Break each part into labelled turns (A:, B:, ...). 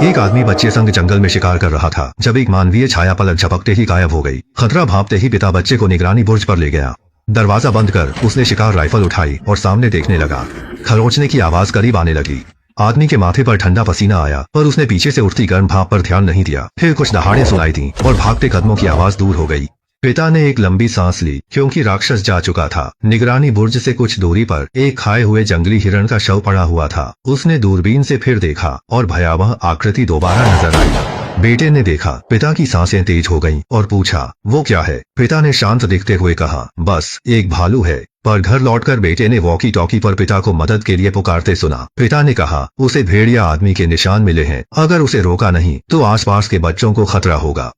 A: एक आदमी बच्चे संग जंगल में शिकार कर रहा था जब एक मानवीय छाया पलक झपकते ही गायब हो गई। खतरा भांपते ही पिता बच्चे को निगरानी बुर्ज पर ले गया। दरवाजा बंद कर उसने शिकार राइफल उठाई और सामने देखने लगा। खरोचने की आवाज करीब आने लगी। आदमी के माथे पर ठंडा पसीना आया, पर उसने पीछे से उठती गर्म भाप पर ध्यान नहीं दिया। फिर कुछ दहाड़े सुनाई दी और भागते कदमों की आवाज दूर हो गई। पिता ने एक लंबी सांस ली क्योंकि राक्षस जा चुका था। निगरानी बुर्ज से कुछ दूरी पर एक खाए हुए जंगली हिरण का शव पड़ा हुआ था। उसने दूरबीन से फिर देखा और भयावह आकृति दोबारा नजर आई। बेटे ने देखा, पिता की सांसें तेज हो गईं और पूछा, वो क्या है? पिता ने शांत दिखते हुए कहा, बस एक भालू है। पर घर लौटकर बेटे ने वॉकी टॉकी पर पिता को मदद के लिए पुकारते सुना। पिता ने कहा, उसे भेड़िया आदमी के निशान मिले हैं। अगर उसे रोका नहीं तो आसपास के बच्चों को खतरा होगा।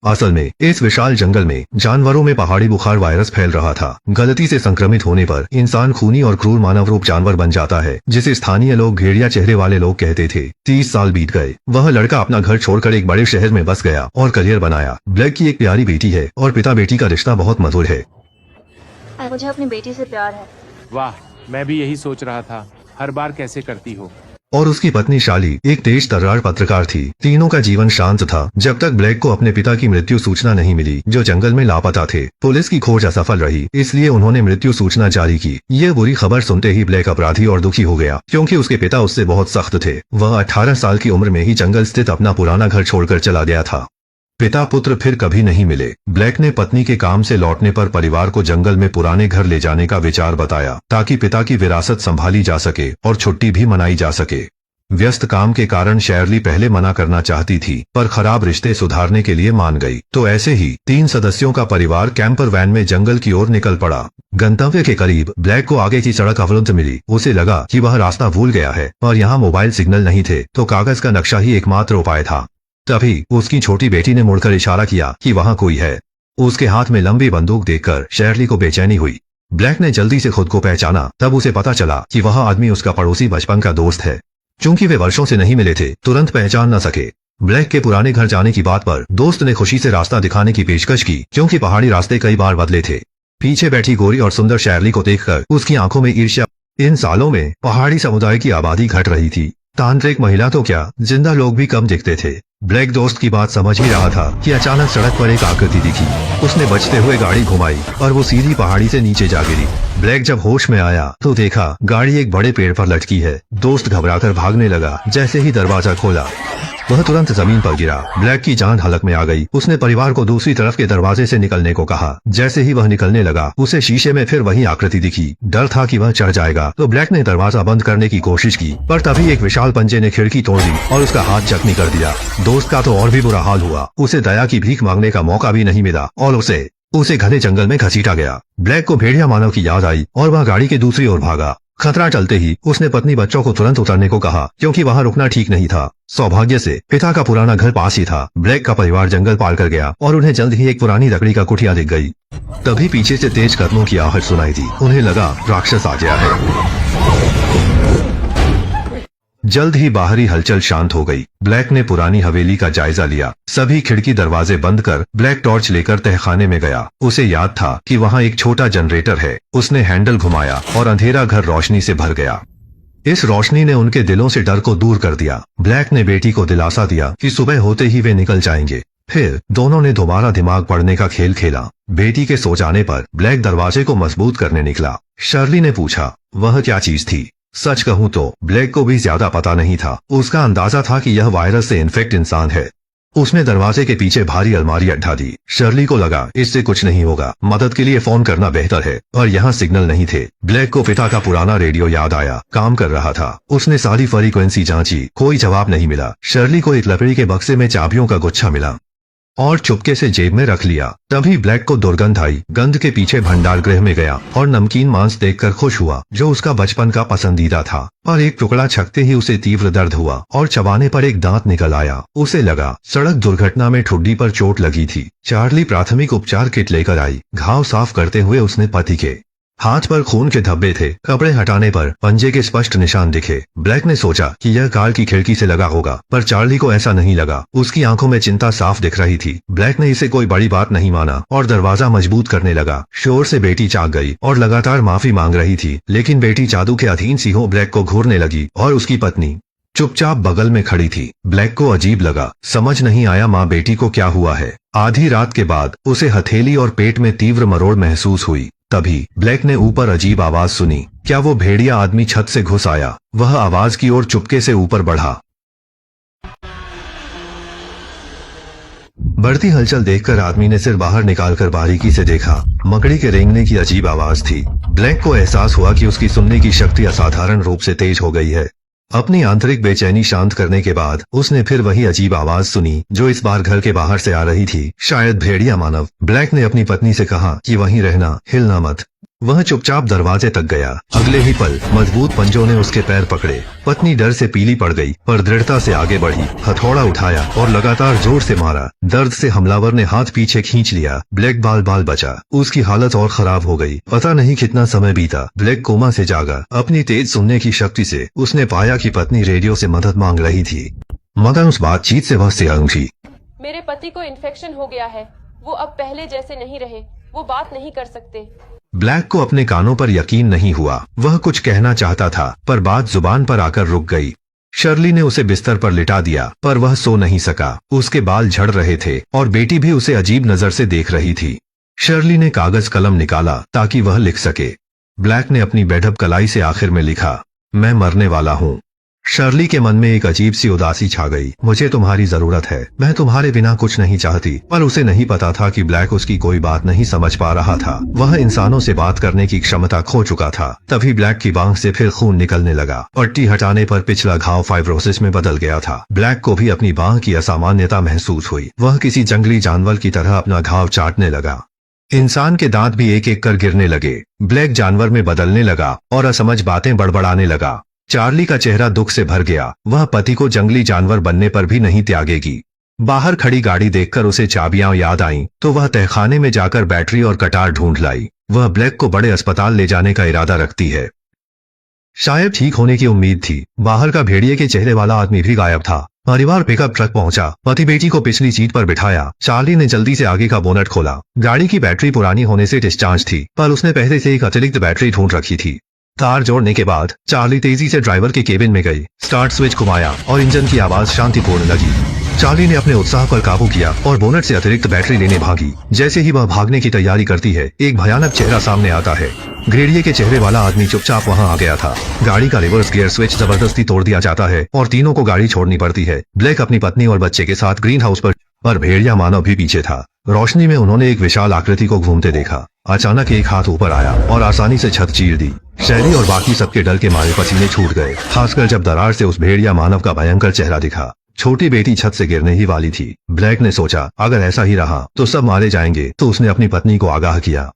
A: असल में इस विशाल जंगल में जानवरों में पहाड़ी बुखार वायरस फैल रहा था। गलती से संक्रमित होने पर इंसान खूनी और क्रूर मानव रूप जानवर बन जाता है, जिसे स्थानीय लोग भेड़िया चेहरे वाले लोग कहते थे। 30 साल बीत गए। वह लड़का अपना घर छोड़कर एक बड़े शहर में बस गया और करियर बनाया। ब्लैक की एक प्यारी बेटी है और पिता बेटी का रिश्ता बहुत मधुर है।
B: मुझे अपनी बेटी से प्यार है।
C: वाह, मैं भी यही सोच रहा था। हर बार कैसे करती हो?
A: और उसकी पत्नी शाली एक तेज तर्रार पत्रकार थी। तीनों का जीवन शांत था जब तक ब्लैक को अपने पिता की मृत्यु सूचना नहीं मिली, जो जंगल में लापता थे। पुलिस की खोज असफल रही, इसलिए उन्होंने मृत्यु सूचना जारी की। ये बुरी खबर सुनते ही ब्लैक अपराधी और दुखी हो गया, क्योंकि उसके पिता उससे बहुत सख्त थे। वह 18 साल की उम्र में ही जंगल स्थित अपना पुराना घर छोड़कर चला गया था। पिता पुत्र फिर कभी नहीं मिले। ब्लैक ने पत्नी के काम से लौटने पर परिवार को जंगल में पुराने घर ले जाने का विचार बताया, ताकि पिता की विरासत संभाली जा सके और छुट्टी भी मनाई जा सके। व्यस्त काम के कारण शर्ली पहले मना करना चाहती थी, पर खराब रिश्ते सुधारने के लिए मान गई। तो ऐसे ही 3 सदस्यों का परिवार कैंपर वैन में जंगल की ओर निकल पड़ा। गंतव्य के करीब ब्लैक को आगे की सड़क अवरुद्ध मिली। उसे लगा कि वह रास्ता भूल गया है, और यहाँ मोबाइल सिग्नल नहीं थे, तो कागज का नक्शा ही एकमात्र उपाय था। तभी उसकी छोटी बेटी ने मुड़कर इशारा किया कि वहाँ कोई है। उसके हाथ में लंबी बंदूक देखकर शर्ली को बेचैनी हुई। ब्लैक ने जल्दी से खुद को पहचाना। तब उसे पता चला कि वह आदमी उसका पड़ोसी बचपन का दोस्त है। चूंकि वे वर्षों से नहीं मिले थे, तुरंत पहचान न सके। ब्लैक के पुराने घर जाने की बात पर दोस्त ने खुशी से रास्ता दिखाने की पेशकश की, क्योंकि पहाड़ी रास्ते कई बार बदले थे। पीछे बैठी गोरी और सुंदर शर्ली को देखकर उसकी आंखों में ईर्ष्या। इन सालों में पहाड़ी समुदाय की आबादी घट रही थी। तांत्रिक महिला तो क्या, जिंदा लोग भी कम दिखते थे। ब्लैक दोस्त की बात समझ ही रहा था कि अचानक सड़क पर एक आकृति दिखी। उसने बचते हुए गाड़ी घुमाई और वो सीधी पहाड़ी से नीचे जा गिरी। ब्लैक जब होश में आया तो देखा गाड़ी एक बड़े पेड़ पर लटकी है। दोस्त घबराकर भागने लगा। जैसे ही दरवाजा खोला, वह तुरंत जमीन पर गिरा। ब्लैक की जान हलक में आ गई। उसने परिवार को दूसरी तरफ के दरवाजे से निकलने को कहा। जैसे ही वह निकलने लगा, उसे शीशे में फिर वही आकृति दिखी। डर था कि वह चढ़ जाएगा, तो ब्लैक ने दरवाजा बंद करने की कोशिश की, पर तभी एक विशाल पंजे ने खिड़की तोड़ दी और उसका हाथ जख्मी कर दिया। दोस्त का तो और भी बुरा हाल हुआ। उसे दया की भीख मांगने का मौका भी नहीं मिला और उसे घने जंगल में घसीटा गया। ब्लैक को भेड़िया मानव की याद आई और वह गाड़ी के दूसरी ओर भागा। खतरा टलते ही उसने पत्नी बच्चों को तुरंत उतरने को कहा, क्योंकि वहां रुकना ठीक नहीं था। सौभाग्य से पिता का पुराना घर पास ही था। ब्लैक का परिवार जंगल पार कर गया और उन्हें जल्द ही एक पुरानी लकड़ी का कुटिया दिख गई। तभी पीछे से तेज कदमों की आहट सुनाई दी। उन्हें लगा राक्षस आ गया है। जल्द ही बाहरी हलचल शांत हो गई। ब्लैक ने पुरानी हवेली का जायजा लिया। सभी खिड़की दरवाजे बंद कर ब्लैक टॉर्च लेकर तहखाने में गया। उसे याद था कि वहाँ एक छोटा जनरेटर है। उसने हैंडल घुमाया और अंधेरा घर रोशनी से भर गया। इस रोशनी ने उनके दिलों से डर को दूर कर दिया। ब्लैक ने बेटी को दिलासा दिया कि सुबह होते ही वे निकल जाएंगे। फिर दोनों ने दोबारा दिमाग पढ़ने का खेल खेला। बेटी के सो जाने पर ब्लैक दरवाजे को मजबूत करने निकला। शर्ली ने पूछा, वह क्या चीज थी? सच कहूं तो ब्लैक को भी ज्यादा पता नहीं था। उसका अंदाजा था कि यह वायरस से इन्फेक्ट इंसान है। उसने दरवाजे के पीछे भारी अलमारी अड्डा दी। शर्ली को लगा इससे कुछ नहीं होगा, मदद के लिए फोन करना बेहतर है। और यहाँ सिग्नल नहीं थे। ब्लैक को पिता का पुराना रेडियो याद आया, काम कर रहा था। उसने सारी फ्रीक्वेंसी जांची, कोई जवाब नहीं मिला। शर्ली को एक लकड़ी के बक्से में चाबियों का गुच्छा मिला और चुपके से जेब में रख लिया। तभी ब्लैक को दुर्गंध आई। गंध के पीछे भंडार गृह में गया और नमकीन मांस देखकर खुश हुआ, जो उसका बचपन का पसंदीदा था। पर एक टुकड़ा छकते ही उसे तीव्र दर्द हुआ और चबाने पर एक दांत निकल आया। उसे लगा सड़क दुर्घटना में ठुड्डी पर चोट लगी थी। चार्ली प्राथमिक उपचार किट लेकर आई। घाव साफ करते हुए उसने पति के हाथ पर खून के धब्बे थे। कपड़े हटाने पर पंजे के स्पष्ट निशान दिखे। ब्लैक ने सोचा कि यह कार की खिड़की से लगा होगा, पर चार्ली को ऐसा नहीं लगा। उसकी आंखों में चिंता साफ दिख रही थी। ब्लैक ने इसे कोई बड़ी बात नहीं माना और दरवाजा मजबूत करने लगा। शोर से बेटी जाग गई और लगातार माफी मांग रही थी, लेकिन बेटी जादू के अधीन सी हो ब्लैक को घूरने लगी और उसकी पत्नी चुपचाप बगल में खड़ी थी। ब्लैक को अजीब लगा, समझ नहीं आया माँ बेटी को क्या हुआ है। आधी रात के बाद उसे हथेली और पेट में तीव्र मरोड़ महसूस हुई। तभी ब्लैक ने ऊपर अजीब आवाज सुनी। क्या वो भेड़िया आदमी छत से घुस आया? वह आवाज की ओर चुपके से ऊपर बढ़ा। बढ़ती हलचल देखकर आदमी ने सिर बाहर निकालकर बारीकी से देखा। मकड़ी के रेंगने की अजीब आवाज थी। ब्लैक को एहसास हुआ कि उसकी सुनने की शक्ति असाधारण रूप से तेज हो गई है। अपनी आंतरिक बेचैनी शांत करने के बाद उसने फिर वही अजीब आवाज सुनी जो इस बार घर के बाहर से आ रही थी। शायद भेड़िया मानव। ब्लैक ने अपनी पत्नी से कहा कि वहीं रहना, हिलना मत। वह चुपचाप दरवाजे तक गया। अगले ही पल मजबूत पंजों ने उसके पैर पकड़े। पत्नी डर से पीली पड़ गई पर दृढ़ता से आगे बढ़ी। हथौड़ा उठाया और लगातार जोर से मारा। दर्द से हमलावर ने हाथ पीछे खींच लिया। ब्लैक बाल बाल बचा। उसकी हालत और खराब हो गई। पता नहीं कितना समय बीता। ब्लैक कोमा से जागा। अपनी तेज सुनने की शक्ति से उसने पाया कि पत्नी रेडियो से मदद मांग रही थी, मगर उस बातचीत से वह सियांग थी।
D: मेरे पति को इन्फेक्शन हो गया है। वो अब पहले जैसे नहीं रहे। वो बात नहीं कर सकते।
A: ब्लैक को अपने कानों पर यकीन नहीं हुआ। वह कुछ कहना चाहता था पर बात जुबान पर आकर रुक गई। शर्ली ने उसे बिस्तर पर लिटा दिया पर वह सो नहीं सका। उसके बाल झड़ रहे थे और बेटी भी उसे अजीब नजर से देख रही थी। शर्ली ने कागज कलम निकाला ताकि वह लिख सके। ब्लैक ने अपनी बेढप कलाई से आखिर में लिखा, मैं मरने वाला हूँ। शर्ली के मन में एक अजीब सी उदासी छा गई। मुझे तुम्हारी जरूरत है, मैं तुम्हारे बिना कुछ नहीं चाहती। पर उसे नहीं पता था कि ब्लैक उसकी कोई बात नहीं समझ पा रहा था। वह इंसानों से बात करने की क्षमता खो चुका था। तभी ब्लैक की बांह से फिर खून निकलने लगा। पट्टी हटाने पर पिछला घाव फाइब्रोसिस में बदल गया था। ब्लैक को भी अपनी बांह की असामान्यता महसूस हुई। वह किसी जंगली जानवर की तरह अपना घाव चाटने लगा। इंसान के दांत भी एक एक कर गिरने लगे। ब्लैक जानवर में बदलने लगा और असमझ बातें बड़बड़ाने लगा। चार्ली का चेहरा दुख से भर गया। वह पति को जंगली जानवर बनने पर भी नहीं त्यागेगी। बाहर खड़ी गाड़ी देखकर उसे चाबियां याद आईं, तो वह तहखाने में जाकर बैटरी और कटार ढूंढ लाई। वह ब्लैक को बड़े अस्पताल ले जाने का इरादा रखती है। शायद ठीक होने की उम्मीद थी। बाहर का भेड़िए के चेहरे वाला आदमी भी गायब था। परिवार पिकअप ट्रक पहुंचा। पति बेटी को पिछली सीट पर बिठाया। चार्ली ने जल्दी से आगे का बोनट खोला। गाड़ी की बैटरी पुरानी होने से डिस्चार्ज थी पर उसने पहले से एक अतिरिक्त बैटरी ढूंढ रखी थी। तार जोड़ने के बाद चार्ली तेजी से ड्राइवर के केबिन में गई। स्टार्ट स्विच घुमाया और इंजन की आवाज शांतिपूर्ण लगी। चार्ली ने अपने उत्साह पर काबू किया और बोनट से अतिरिक्त बैटरी लेने भागी। जैसे ही वह भागने की तैयारी करती है, एक भयानक चेहरा सामने आता है। भेड़िए के चेहरे वाला आदमी चुपचाप वहां आ गया था। गाड़ी का रिवर्स गियर स्विच जबरदस्ती तोड़ दिया जाता है और तीनों को गाड़ी छोड़नी पड़ती है। ब्लैक अपनी पत्नी और बच्चे के साथ ग्रीन हाउस पर भेड़िया मानव भी पीछे था। रोशनी में उन्होंने एक विशाल आकृति को घूमते देखा। अचानक एक हाथ ऊपर आया और आसानी से छत चीर दी। शैली और बाकी सबके डर के मारे पसीने छूट गए, खासकर जब दरार से उस भेड़िया मानव का भयंकर चेहरा दिखा। छोटी बेटी छत से गिरने ही वाली थी। ब्लैक ने सोचा अगर ऐसा ही रहा तो सब मारे जाएंगे, तो उसने अपनी पत्नी को आगाह किया।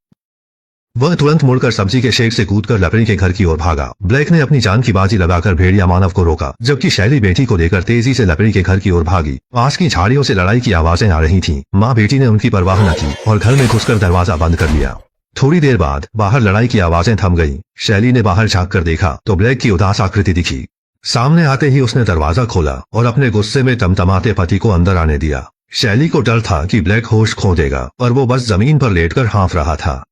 A: वह तुरंत मुड़कर सब्जी के शेड से कूदकर लकड़ी के घर की ओर भागा। ब्लैक ने अपनी जान की बाजी लगाकर भेड़िया मानव को रोका, जबकि शैली बेटी को लेकर तेजी से लकड़ी के घर की ओर भागी। पास की झाड़ियों से लड़ाई की आवाजें आ रही थीं। माँ बेटी ने उनकी परवाह न की और घर में घुसकर दरवाजा बंद कर लिया। थोड़ी देर बाद बाहर लड़ाई की आवाजें थम गईं। शैली ने बाहर झांक कर देखा तो ब्लैक की उदास आकृति दिखी। सामने आते ही उसने दरवाजा खोला और अपने गुस्से में टमटमाते पति को अंदर आने दिया। शैली को डर था कि ब्लैक होश खो देगा और वो बस जमीन पर लेटकर हाँफ रहा था।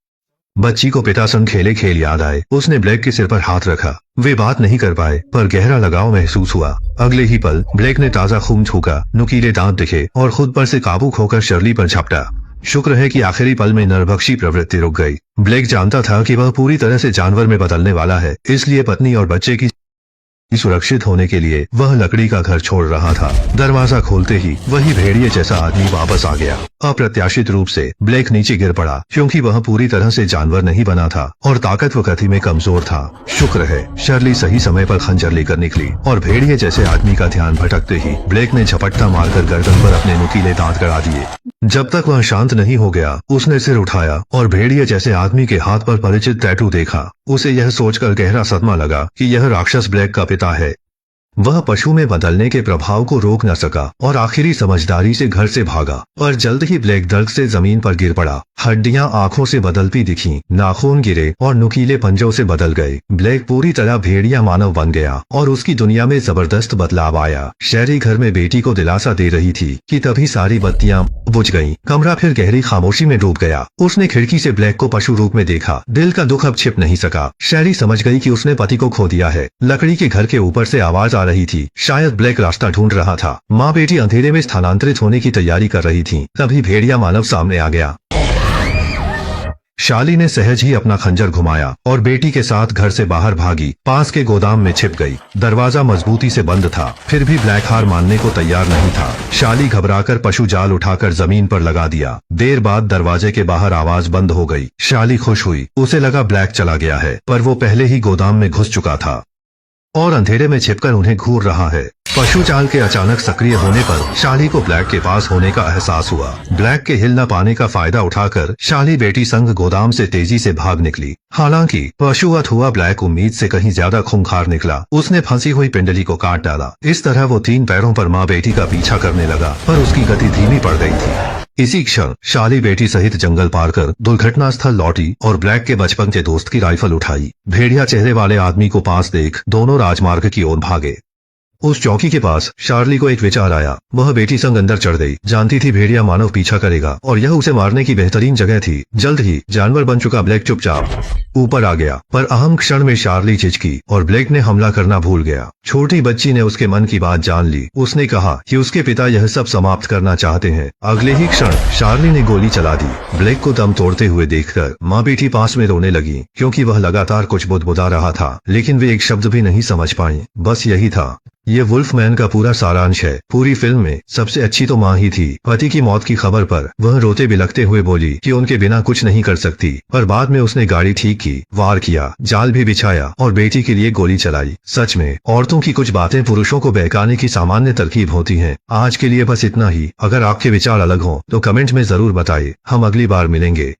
A: बच्ची को पिता संग खेले खेल याद आए। उसने ब्लैक के सिर पर हाथ रखा। वे बात नहीं कर पाए पर गहरा लगाव महसूस हुआ। अगले ही पल ब्लैक ने ताजा खून छूका, नुकीले दांत दिखे और खुद पर से काबू खोकर शर्ली पर झपटा। शुक्र है कि आखिरी पल में नरभक्षी प्रवृत्ति रुक गई। ब्लैक जानता था कि वह पूरी तरह से जानवर में बदलने वाला है, इसलिए पत्नी और बच्चे की सुरक्षित होने के लिए वह लकड़ी का घर छोड़ रहा था। दरवाजा खोलते ही वही भेड़िए जैसा आदमी वापस आ गया। अप्रत्याशित रूप से ब्लैक नीचे गिर पड़ा क्योंकि वह पूरी तरह से जानवर नहीं बना था और ताकतवर गति में कमजोर था। शुक्र है शर्ली सही समय पर खंजर लेकर निकली और भेड़िए जैसे आदमी का ध्यान भटकते ही ब्लैक ने झपट्टा मारकर गर्दन पर अपने नुकीले दांत गड़ा दिए। जब तक वह शांत नहीं हो गया, उसने सिर उठाया और भेड़िए जैसे आदमी के हाथ पर परिचित टैटू देखा। उसे यह सोचकर गहरा सदमा लगा कि यह राक्षस ब्लैक का पिता है। वह पशु में बदलने के प्रभाव को रोक न सका और आखिरी समझदारी से घर से भागा। पर जल्द ही ब्लैक दर्द से जमीन पर गिर पड़ा। हड्डियां आंखों से बदलती दिखीं, नाखून गिरे और नुकीले पंजों से बदल गए। ब्लैक पूरी तरह भेड़िया मानव बन गया और उसकी दुनिया में जबरदस्त बदलाव आया। शहरी घर में बेटी को दिलासा दे रही थी कि तभी सारी बत्तियां बुझ गईं। कमरा फिर गहरी खामोशी में डूब गया। उसने खिड़की से ब्लैक को पशु रूप में देखा। दिल का दुख अब छिप नहीं सका। शहरी समझ गई कि उसने पति को खो दिया है। लकड़ी के घर के ऊपर से आवाज जा रही थी। शायद ब्लैक रास्ता ढूंढ रहा था। माँ बेटी अंधेरे में स्थानांतरित होने की तैयारी कर रही थी। तभी भेड़िया मानव सामने आ गया। शाली ने सहज ही अपना खंजर घुमाया और बेटी के साथ घर से बाहर भागी। पास के गोदाम में छिप गई। दरवाजा मजबूती से बंद था, फिर भी ब्लैक हार मानने को तैयार नहीं था। शाली घबराकर पशु जाल उठाकर जमीन पर लगा दिया। देर बाद दरवाजे के बाहर आवाज बंद हो गई। शाली खुश हुई। उसे लगा ब्लैक चला गया है, पर वो पहले ही गोदाम में घुस चुका था और अंधेरे में छिपकर उन्हें घूर रहा है। पशु जाल के अचानक सक्रिय होने पर शाली को ब्लैक के पास होने का एहसास हुआ। ब्लैक के हिल न पाने का फायदा उठाकर शाली बेटी संग गोदाम से तेजी से भाग निकली। हालांकि पशुवत हुआ ब्लैक उम्मीद से कहीं ज्यादा खूंखार निकला। उसने फंसी हुई पिंडली को काट डाला। इस तरह वो 3 पैरों पर माँ बेटी का पीछा करने लगा, पर उसकी गति धीमी पड़ गई थी। इसी क्षण शाली बेटी सहित जंगल पार कर दुर्घटना स्थल लौटी और ब्लैक के बचपन के दोस्त की राइफल उठाई। भेड़िया चेहरे वाले आदमी को पास देख दोनों राजमार्ग की ओर भागे। उस चौकी के पास शार्ली को एक विचार आया। वह बेटी संग अंदर चढ़ गई। जानती थी भेड़िया मानव पीछा करेगा और यह उसे मारने की बेहतरीन जगह थी। जल्द ही जानवर बन चुका ब्लैक चुपचाप ऊपर आ गया, पर अहम क्षण में शार्ली चिचकी और ब्लैक ने हमला करना भूल गया। छोटी बच्ची ने उसके मन की बात जान ली। उसने कहा कि उसके पिता यह सब समाप्त करना चाहते हैं। अगले ही क्षण शार्ली ने गोली चला दी। ब्लैक को दम तोड़ते हुए देखकर माँ बेटी पास में रोने लगी, क्योंकि वह लगातार कुछ बुदबुदा रहा था, लेकिन वे एक शब्द भी नहीं समझ पाई। बस यही था। ये वुल्फमैन का पूरा सारांश है। पूरी फिल्म में सबसे अच्छी तो माँ ही थी। पति की मौत की खबर पर वह रोते बिलखते हुए बोली कि उनके बिना कुछ नहीं कर सकती, पर बाद में उसने गाड़ी ठीक की, वार किया, जाल भी बिछाया और बेटी के लिए गोली चलाई। सच में औरतों की कुछ बातें पुरुषों को बहकाने की सामान्य तरकीब होती हैं। आज के लिए बस इतना ही। अगर आपके विचार अलग हों तो कमेंट में जरूर बताइए। हम अगली बार मिलेंगे।